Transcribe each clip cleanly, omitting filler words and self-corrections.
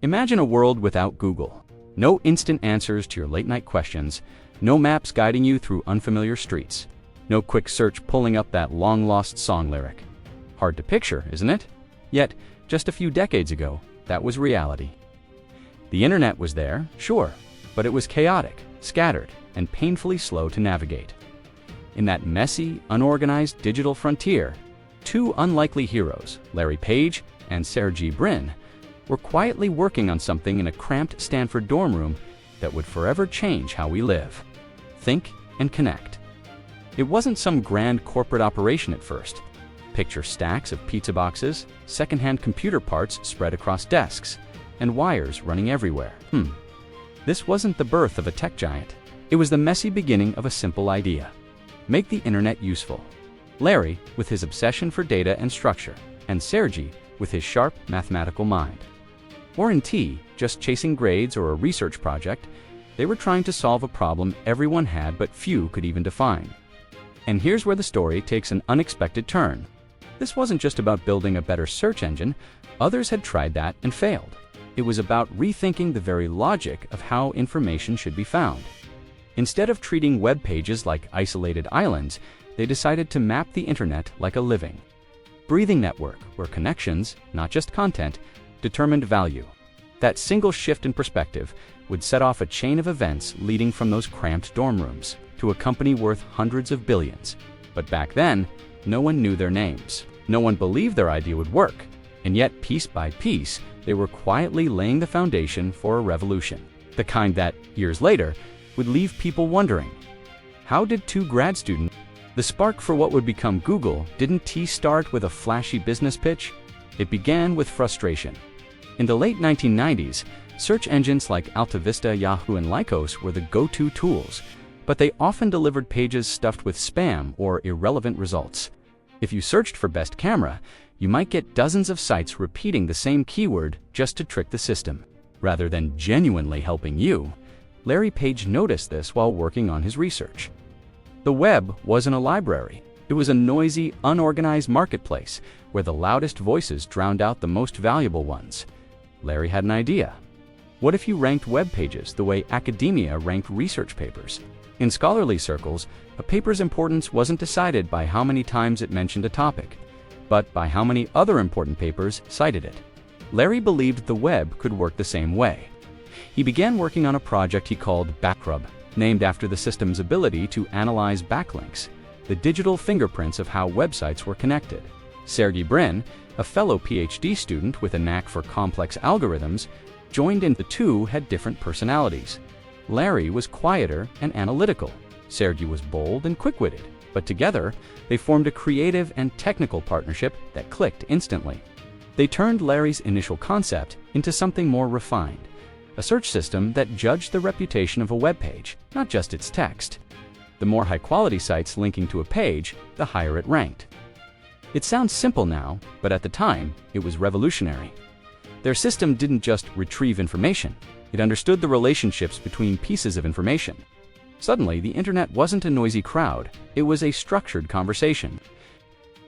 Imagine a world without Google. No instant answers to your late-night questions, no maps guiding you through unfamiliar streets, no quick search pulling up that long-lost song lyric. Hard to picture, isn't it? Yet, just a few decades ago, that was reality. The internet was there, sure, but it was chaotic, scattered, and painfully slow to navigate. In that messy, unorganized digital frontier, two unlikely heroes, Larry Page and Sergey Brin, were quietly working on something in a cramped Stanford dorm room that would forever change how we live, think, and connect. It wasn't some grand corporate operation at first. Picture stacks of pizza boxes, secondhand computer parts spread across desks, and wires running everywhere. This wasn't the birth of a tech giant. It was the messy beginning of a simple idea. Make the internet useful. Larry, with his obsession for data and structure, and Sergey, with his sharp mathematical mind. Or in T, just chasing grades or a research project, they were trying to solve a problem everyone had but few could even define. And here's where the story takes an unexpected turn. This wasn't just about building a better search engine. Others had tried that and failed. It was about rethinking the very logic of how information should be found. Instead of treating web pages like isolated islands, they decided to map the internet like a living, breathing network where connections, not just content, determined value. That single shift in perspective would set off a chain of events leading from those cramped dorm rooms to a company worth hundreds of billions. But back then, no one knew their names. No one believed their idea would work. And yet, piece by piece, they were quietly laying the foundation for a revolution. The kind that, years later, would leave people wondering, how did two grad students? The spark for what would become Google didn't start with a flashy business pitch. It began with frustration. In the late 1990s, search engines like AltaVista, Yahoo, and Lycos were the go-to tools, but they often delivered pages stuffed with spam or irrelevant results. If you searched for best camera, you might get dozens of sites repeating the same keyword just to trick the system. Rather than genuinely helping you, Larry Page noticed this while working on his research. The web wasn't a library. It was a noisy, unorganized marketplace where the loudest voices drowned out the most valuable ones. Larry had an idea. What if you ranked web pages the way academia ranked research papers? In scholarly circles, a paper's importance wasn't decided by how many times it mentioned a topic, but by how many other important papers cited it. Larry believed the web could work the same way. He began working on a project he called Backrub, named after the system's ability to analyze backlinks, the digital fingerprints of how websites were connected. Sergey Brin, a fellow PhD student with a knack for complex algorithms, joined in. The two had different personalities. Larry was quieter and analytical. Sergey was bold and quick-witted, but together, they formed a creative and technical partnership that clicked instantly. They turned Larry's initial concept into something more refined, a search system that judged the reputation of a web page, not just its text. The more high-quality sites linking to a page, the higher it ranked. It sounds simple now, but at the time, it was revolutionary. Their system didn't just retrieve information, it understood the relationships between pieces of information. Suddenly, the internet wasn't a noisy crowd, it was a structured conversation.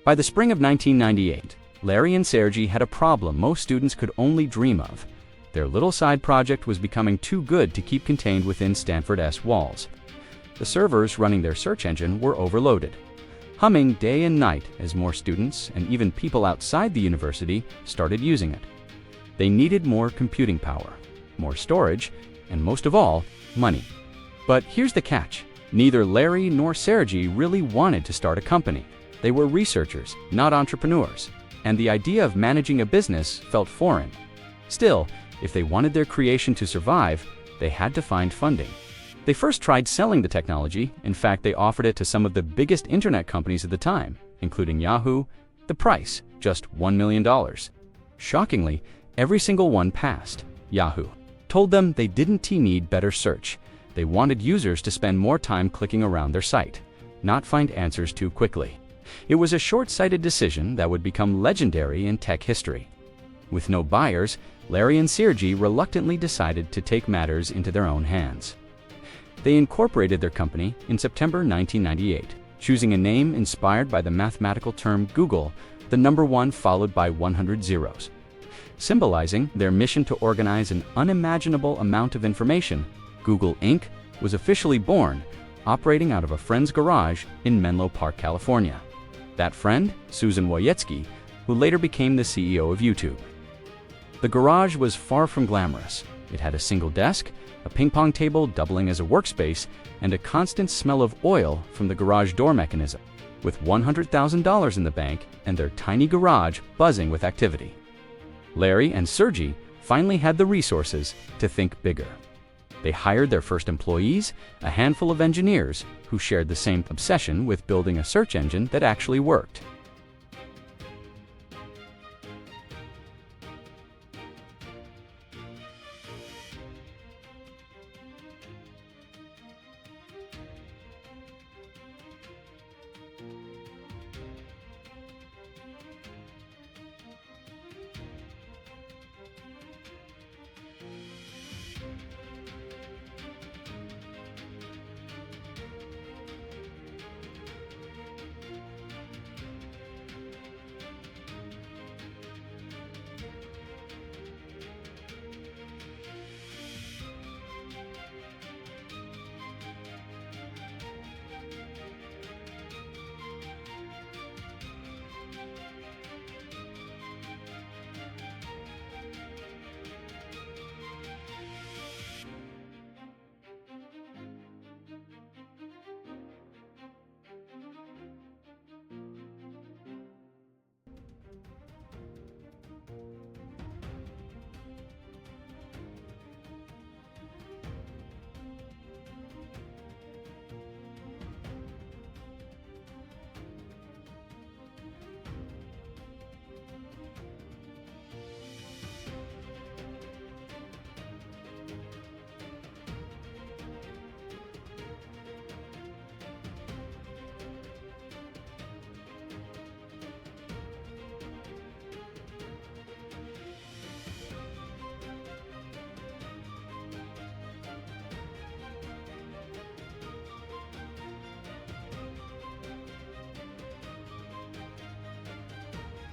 By the spring of 1998, Larry and Sergey had a problem most students could only dream of. Their little side project was becoming too good to keep contained within Stanford's walls. The servers running their search engine were overloaded, humming day and night as more students and even people outside the university started using it. They needed more computing power, more storage, and most of all, money. But here's the catch. Neither Larry nor Sergey really wanted to start a company. They were researchers, not entrepreneurs, and the idea of managing a business felt foreign. Still, if they wanted their creation to survive, they had to find funding. They first tried selling the technology. In fact, they offered it to some of the biggest internet companies at the time, including Yahoo. The price, just $1 million. Shockingly, every single one passed. Yahoo told them they didn't need better search. They wanted users to spend more time clicking around their site, not find answers too quickly. It was a short-sighted decision that would become legendary in tech history. With no buyers, Larry and Sergey reluctantly decided to take matters into their own hands. They incorporated their company in September 1998, choosing a name inspired by the mathematical term Google, the number 1 followed by 100 zeros. Symbolizing their mission to organize an unimaginable amount of information, Google Inc. was officially born, operating out of a friend's garage in Menlo Park, California. That friend, Susan Wojcicki, who later became the CEO of YouTube. The garage was far from glamorous. It had a single desk, a ping pong table doubling as a workspace, and a constant smell of oil from the garage door mechanism, with $100,000 in the bank and their tiny garage buzzing with activity. Larry and Sergey finally had the resources to think bigger. They hired their first employees, a handful of engineers who shared the same obsession with building a search engine that actually worked.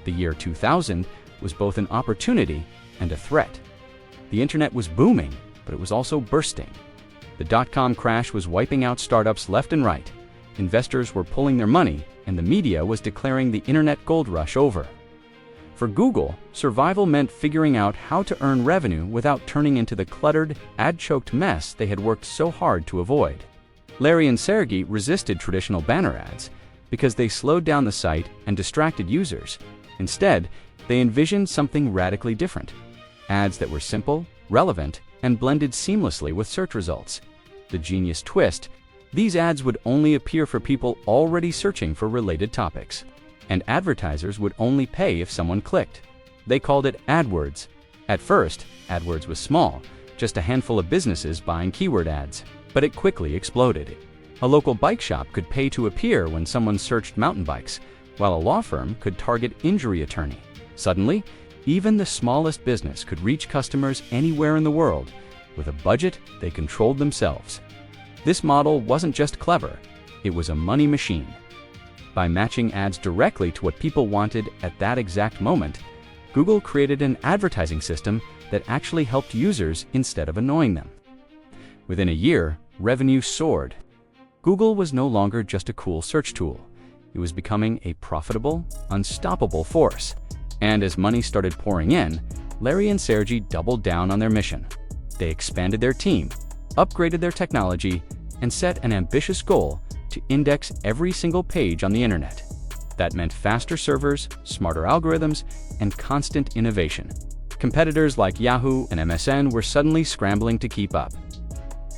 The year 2000 was both an opportunity and a threat. The internet was booming, but it was also bursting. The dot-com crash was wiping out startups left and right. Investors were pulling their money, and the media was declaring the internet gold rush over. For Google, survival meant figuring out how to earn revenue without turning into the cluttered, ad-choked mess they had worked so hard to avoid. Larry and Sergey resisted traditional banner ads because they slowed down the site and distracted users. Instead, they envisioned something radically different. Ads that were simple, relevant, and blended seamlessly with search results. The genius twist: these ads would only appear for people already searching for related topics. And advertisers would only pay if someone clicked. They called it AdWords. At first, AdWords was small, just a handful of businesses buying keyword ads. But it quickly exploded. A local bike shop could pay to appear when someone searched mountain bikes, while a law firm could target injury attorney. Suddenly, even the smallest business could reach customers anywhere in the world. With a budget they controlled themselves. This model wasn't just clever, it was a money machine. By matching ads directly to what people wanted at that exact moment, Google created an advertising system that actually helped users instead of annoying them. Within a year, revenue soared. Google was no longer just a cool search tool. It was becoming a profitable, unstoppable force. And as money started pouring in, Larry and Sergey doubled down on their mission. They expanded their team, upgraded their technology, and set an ambitious goal to index every single page on the internet. That meant faster servers, smarter algorithms, and constant innovation. Competitors like Yahoo and MSN were suddenly scrambling to keep up.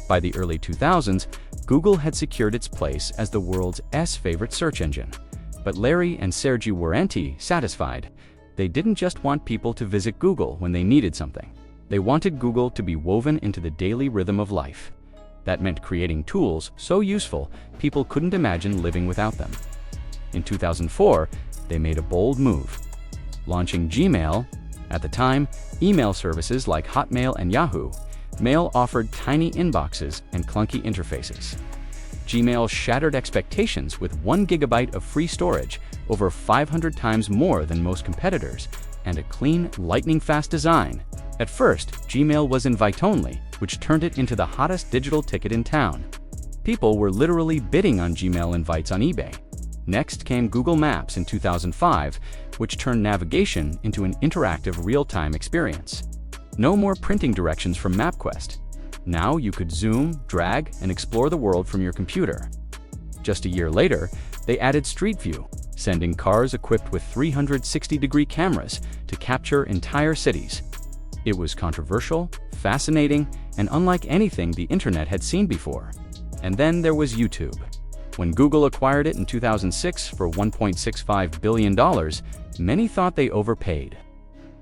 By the early 2000s, Google had secured its place as the world's favorite search engine. But Larry and Sergey weren't satisfied. They didn't just want people to visit Google when they needed something. They wanted Google to be woven into the daily rhythm of life. That meant creating tools so useful people couldn't imagine living without them. In 2004, they made a bold move. Launching Gmail, at the time, email services like Hotmail and Yahoo, Mail offered tiny inboxes and clunky interfaces. Gmail shattered expectations with 1 GB of free storage, over 500 times more than most competitors, and a clean, lightning-fast design. At first, Gmail was invite-only, which turned it into the hottest digital ticket in town. People were literally bidding on Gmail invites on eBay. Next came Google Maps in 2005, which turned navigation into an interactive real-time experience. No more printing directions from MapQuest. Now you could zoom, drag, and explore the world from your computer. Just a year later, they added Street View, sending cars equipped with 360-degree cameras to capture entire cities. It was controversial, fascinating, and unlike anything the internet had seen before. And then there was YouTube. When Google acquired it in 2006 for $1.65 billion, many thought they overpaid.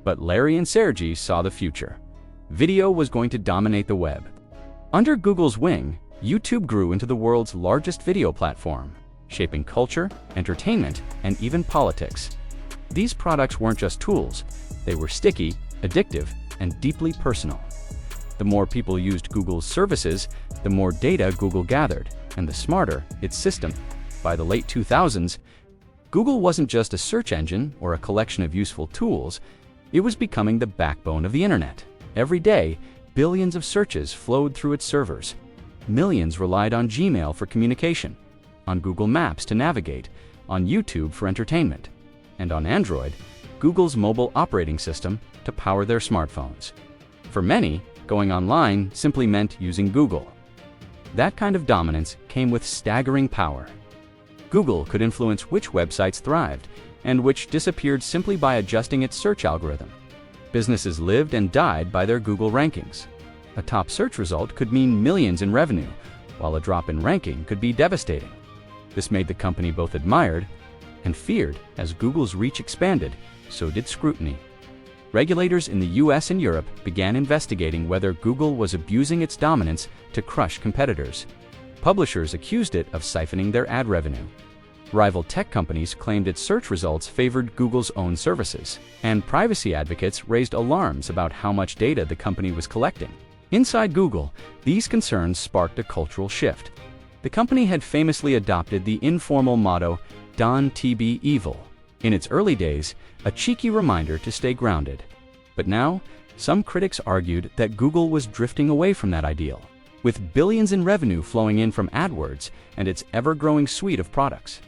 But Larry and Sergey saw the future. Video was going to dominate the web. Under Google's wing, YouTube grew into the world's largest video platform, shaping culture, entertainment, and even politics. These products weren't just tools. They were sticky, addictive, and deeply personal. The more people used Google's services, the more data Google gathered, and the smarter its system. By the late 2000s, Google wasn't just a search engine or a collection of useful tools, it was becoming the backbone of the internet. Every day, billions of searches flowed through its servers. Millions relied on Gmail for communication, on Google Maps to navigate, on YouTube for entertainment, and on Android, Google's mobile operating system, to power their smartphones. For many, going online simply meant using Google. That kind of dominance came with staggering power. Google could influence which websites thrived and which disappeared simply by adjusting its search algorithm. Businesses lived and died by their Google rankings. A top search result could mean millions in revenue, while a drop in ranking could be devastating. This made the company both admired and feared. As Google's reach expanded, so did scrutiny. Regulators in the US and Europe began investigating whether Google was abusing its dominance to crush competitors. Publishers accused it of siphoning their ad revenue. Rival tech companies claimed its search results favored Google's own services, and privacy advocates raised alarms about how much data the company was collecting. Inside Google, these concerns sparked a cultural shift. The company had famously adopted the informal motto, "Don't be evil." In its early days, a cheeky reminder to stay grounded. But now, some critics argued that Google was drifting away from that ideal, with billions in revenue flowing in from AdWords and its ever-growing suite of products.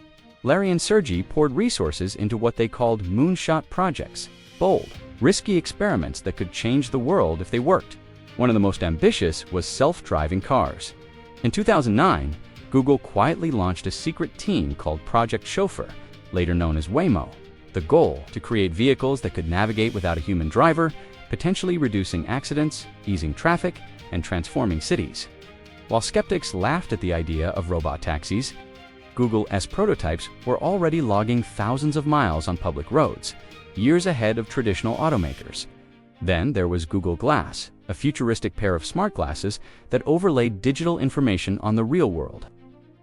Larry and Sergey poured resources into what they called moonshot projects, bold, risky experiments that could change the world if they worked. One of the most ambitious was self-driving cars. In 2009, Google quietly launched a secret team called Project Chauffeur, later known as Waymo. The goal, to create vehicles that could navigate without a human driver, potentially reducing accidents, easing traffic, and transforming cities. While skeptics laughed at the idea of robot taxis, Google's prototypes were already logging thousands of miles on public roads, years ahead of traditional automakers. Then there was Google Glass, a futuristic pair of smart glasses that overlaid digital information on the real world.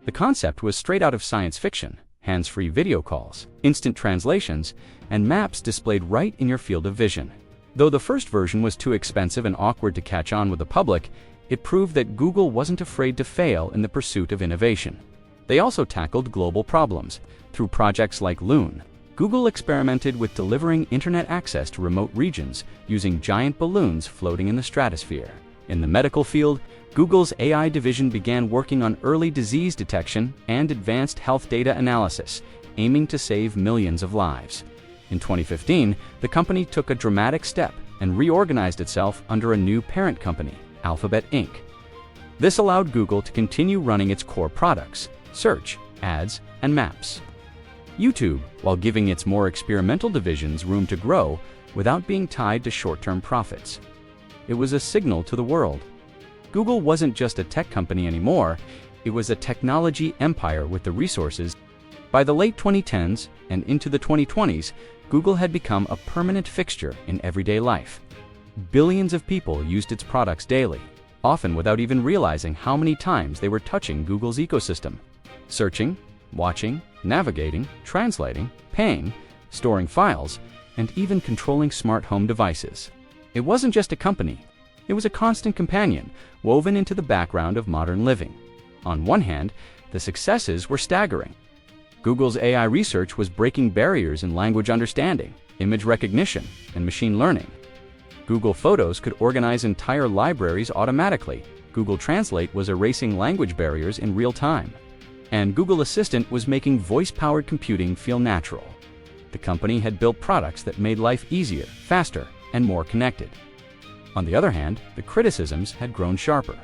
The concept was straight out of science fiction: hands-free video calls, instant translations, and maps displayed right in your field of vision. Though the first version was too expensive and awkward to catch on with the public, it proved that Google wasn't afraid to fail in the pursuit of innovation. They also tackled global problems. Through projects like Loon, Google experimented with delivering internet access to remote regions using giant balloons floating in the stratosphere. In the medical field, Google's AI division began working on early disease detection and advanced health data analysis, aiming to save millions of lives. In 2015, the company took a dramatic step and reorganized itself under a new parent company, Alphabet Inc. This allowed Google to continue running its core products: search, ads, and maps. YouTube, while giving its more experimental divisions room to grow without being tied to short-term profits. It was a signal to the world. Google wasn't just a tech company anymore, it was a technology empire with the resources. By the late 2010s and into the 2020s, Google had become a permanent fixture in everyday life. Billions of people used its products daily, often without even realizing how many times they were touching Google's ecosystem. Searching, watching, navigating, translating, paying, storing files, and even controlling smart home devices. It wasn't just a company. It was a constant companion, woven into the background of modern living. On one hand, the successes were staggering. Google's AI research was breaking barriers in language understanding. image recognition, and machine learning. Google Photos could organize entire libraries automatically. Google Translate was erasing language barriers in real time. And Google Assistant was making voice-powered computing feel natural. The company had built products that made life easier, faster, and more connected. On the other hand, the criticisms had grown sharper.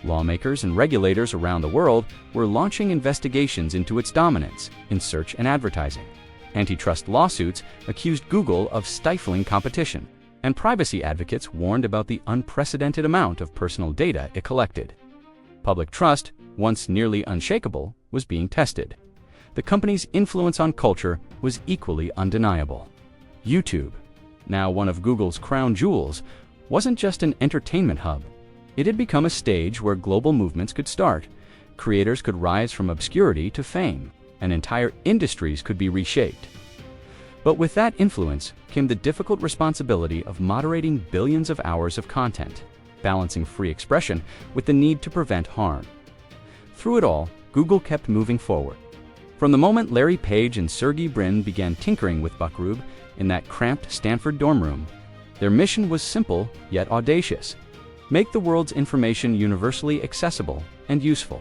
Lawmakers and regulators around the world were launching investigations into its dominance in search and advertising. Antitrust lawsuits accused Google of stifling competition, and privacy advocates warned about the unprecedented amount of personal data it collected. Public trust, once nearly unshakable, was being tested. The company's influence on culture was equally undeniable. YouTube, now one of Google's crown jewels, wasn't just an entertainment hub. It had become a stage where global movements could start, creators could rise from obscurity to fame, and entire industries could be reshaped. But with that influence came the difficult responsibility of moderating billions of hours of content, balancing free expression with the need to prevent harm. Through it all, Google kept moving forward. From the moment Larry Page and Sergey Brin began tinkering with Backrub in that cramped Stanford dorm room, their mission was simple yet audacious: make the world's information universally accessible and useful.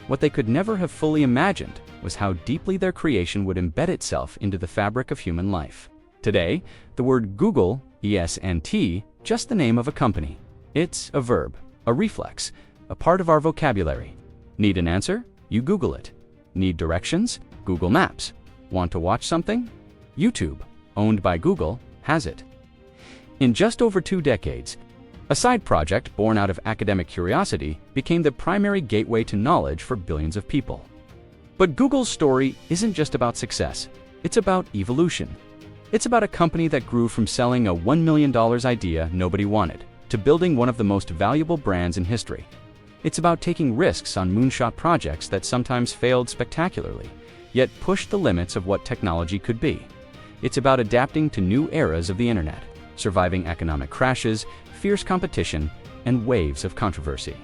What they could never have fully imagined was how deeply their creation would embed itself into the fabric of human life. Today, the word Google, ESNT, just the name of a company. It's a verb, a reflex, a part of our vocabulary. Need an answer? You Google it. Need directions? Google Maps. Want to watch something? YouTube, owned by Google, has it. In just over 2 decades, a side project born out of academic curiosity became the primary gateway to knowledge for billions of people. But Google's story isn't just about success, it's about evolution. It's about a company that grew from selling a $1 million idea nobody wanted to building one of the most valuable brands in history. It's about taking risks on moonshot projects that sometimes failed spectacularly, yet pushed the limits of what technology could be. It's about adapting to new eras of the internet, surviving economic crashes, fierce competition, and waves of controversy.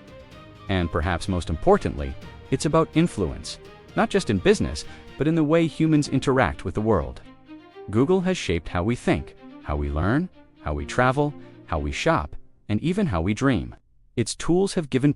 And perhaps most importantly, it's about influence, not just in business, but in the way humans interact with the world. Google has shaped how we think, how we learn, how we travel, how we shop, and even how we dream. Its tools have given people